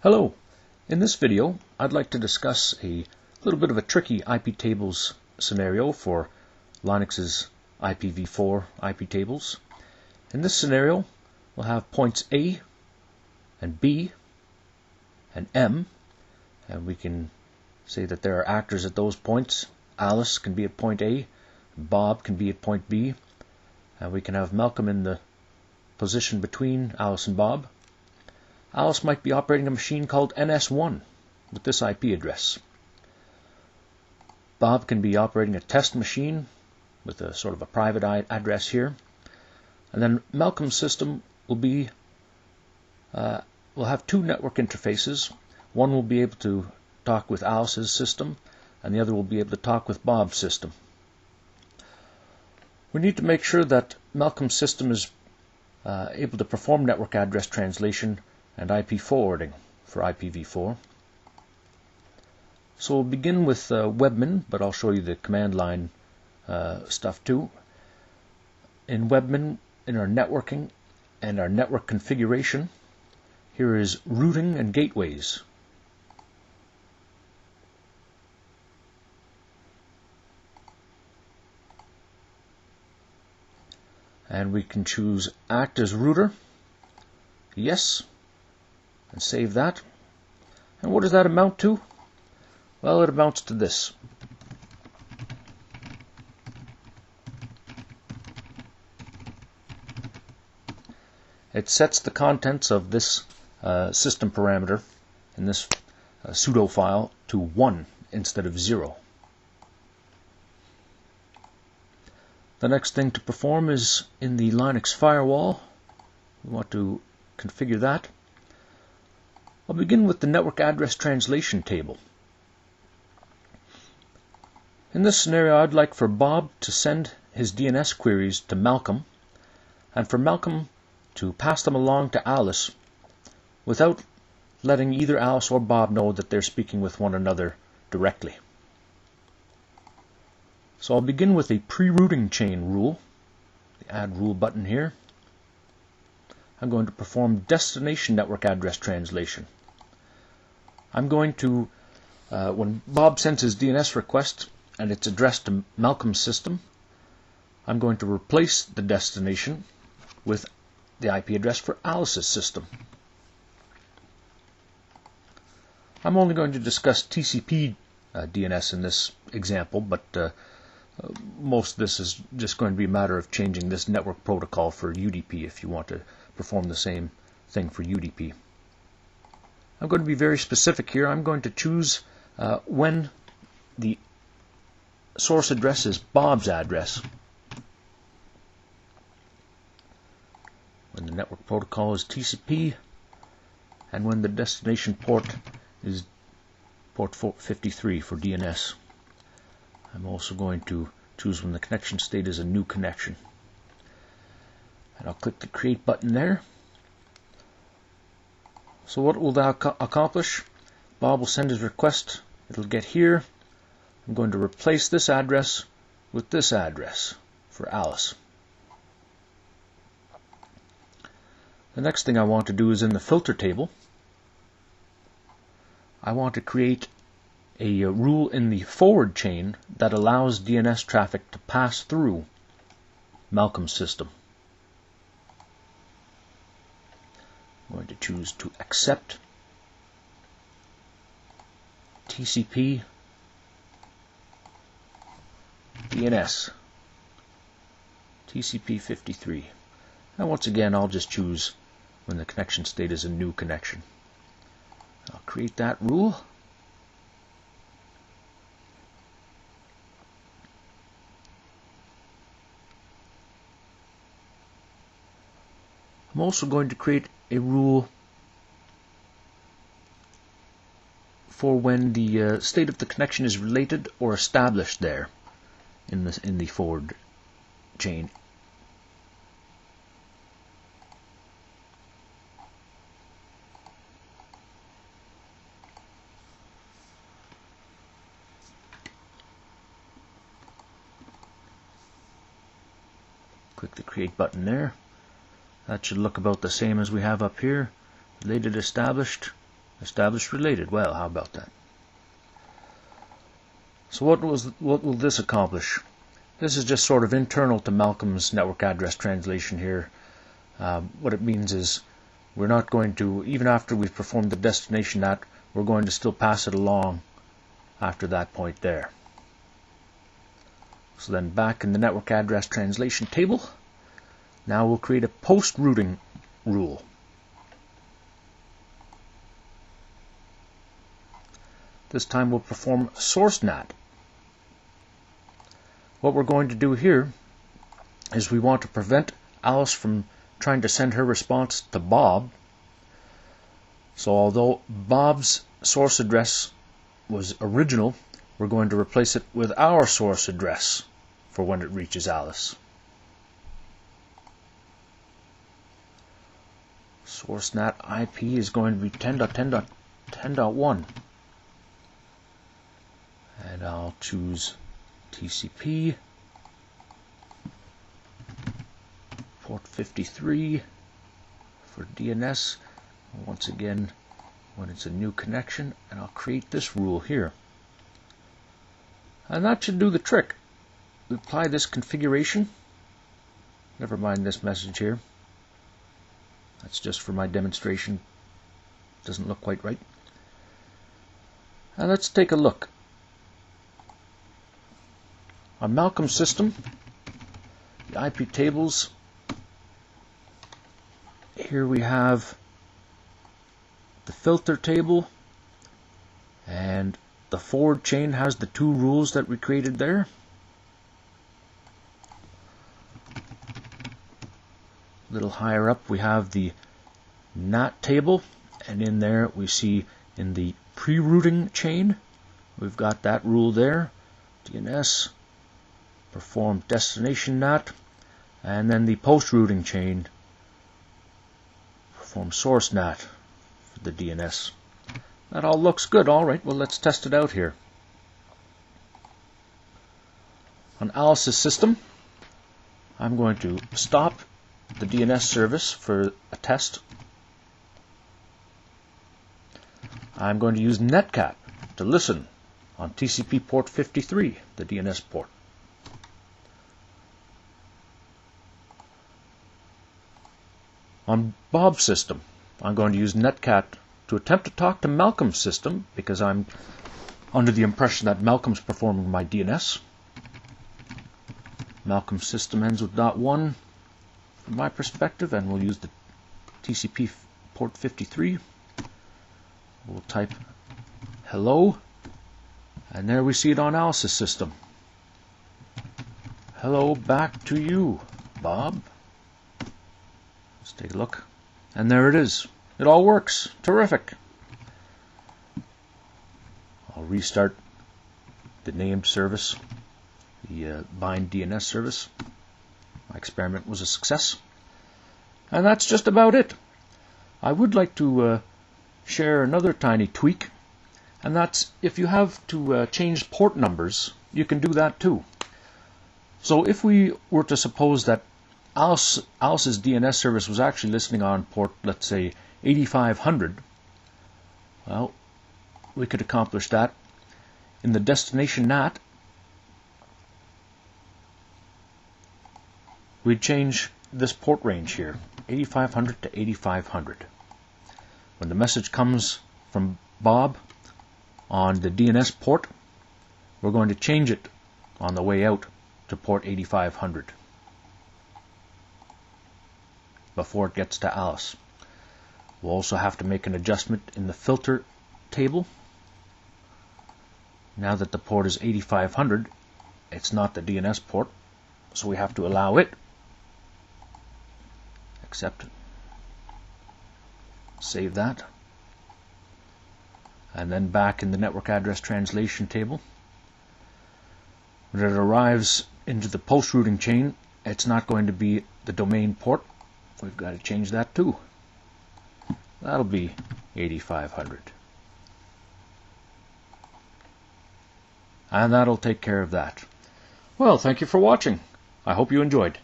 Hello. In this video, I'd like to discuss a little bit of a tricky IPTables scenario for Linux's IPv4 IPTables. In this scenario, we'll have points A and B and M, and we can say that there are actors at those points. Alice can be at point A, Bob can be at point B, and we can have Malcolm in the position between Alice and Bob. Alice might be operating a machine called NS1 with this IP address. Bob can be operating a test machine with a sort of a private address here. And then Malcolm's system will have two network interfaces. One will be able to talk with Alice's system, and the other will be able to talk with Bob's system. We need to make sure that Malcolm's system is able to perform network address translation and IP forwarding for IPv4. So we'll begin with webmin, but I'll show you the command line stuff too. In webmin, in our networking and our network configuration, here is routing and gateways. And we can choose act as router, yes, and save that. And what does that amount to? Well, it amounts to this. It sets the contents of this system parameter in this sudo file to 1 instead of 0. The next thing to perform is in the Linux firewall. We want to configure that. I'll begin with the network address translation table. In this scenario, I'd like for Bob to send his DNS queries to Malcolm, and for Malcolm to pass them along to Alice without letting either Alice or Bob know that they're speaking with one another directly. So I'll begin with a pre-routing chain rule, the add rule button here. I'm going to perform destination network address translation. I'm going to, when Bob sends his DNS request and it's addressed to Malcolm's system, I'm going to replace the destination with the IP address for Alice's system. I'm only going to discuss TCP DNS in this example, but most of this is just going to be a matter of changing this network protocol for UDP if you want to perform the same thing for UDP. I'm going to be very specific here. I'm going to choose when the source address is Bob's address, when the network protocol is TCP, and when the destination port is port 53 for DNS. I'm also going to choose when the connection state is a new connection. And I'll click the Create button there. So what will that accomplish? Bob will send his request. It'll get here. I'm going to replace this address with this address for Alice. The next thing I want to do is in the filter table. I want to create a rule in the forward chain that allows DNS traffic to pass through Malcolm's system. I'm going to choose to accept TCP DNS TCP 53. And once again, I'll just choose when the connection state is a new connection. I'll create that rule. I'm also going to create a rule for when the state of the connection is related or established there in the forward chain. Click the Create button there. That should look about the same as we have up here. Related established. Established related. Well, how about that? So what will this accomplish? This is just sort of internal to Malcolm's network address translation here. What it means is we're not going to, even after we've performed the destination NAT, we're going to still pass it along after that point there. So then back in the network address translation table, now we'll create a post-routing rule. This time we'll perform source NAT. What we're going to do here is we want to prevent Alice from trying to send her response to Bob. So although Bob's source address was original, we're going to replace it with our source address for when it reaches Alice. Source NAT IP is going to be 10.10.10.1. And I'll choose TCP, port 53 for DNS, once again when it's a new connection, and I'll create this rule here. And that should do the trick. We apply this configuration, never mind this message here, that's just for my demonstration, doesn't look quite right. And let's take a look. On Malcolm's system, the IP tables, here we have the filter table, and the forward chain has the two rules that we created there. A little higher up we have the NAT table, and in there we see in the pre-routing chain we've got that rule there, DNS, perform destination NAT, and then the post-routing chain, perform source NAT for the DNS. That all looks good. Alright, well let's test it out here. On Alice's system, I'm going to stop the DNS service for a test. I'm going to use netcat to listen on TCP port 53, the DNS port. On Bob's system, I'm going to use netcat to attempt to talk to Malcolm's system, because I'm under the impression that Malcolm's performing my DNS. Malcolm's system ends with .1 from my perspective, and we'll use the TCP port 53. We'll type hello, and there we see it on Alice's system. Hello back to you, Bob. Let's take a look. And there it is. It all works. Terrific. I'll restart the named service, the bind DNS service. My experiment was a success. And that's just about it. I would like to share another tiny tweak, and that's if you have to change port numbers, you can do that too. So if we were to suppose that Alice's DNS service was actually listening on port, let's say, 8500, well, we could accomplish that. In the destination NAT, we'd change this port range here, 8500 to 8500. When the message comes from Bob on the DNS port, we're going to change it on the way out to port 8500 before it gets to Alice. We'll also have to make an adjustment in the filter table. Now that the port is 8500, it's not the DNS port, so we have to allow it. Accept it. Save that. And then back in the network address translation table, when it arrives into the post routing chain, it's not going to be the domain port. We've got to change that too. That'll be 8500. And that'll take care of that. Well, thank you for watching. I hope you enjoyed.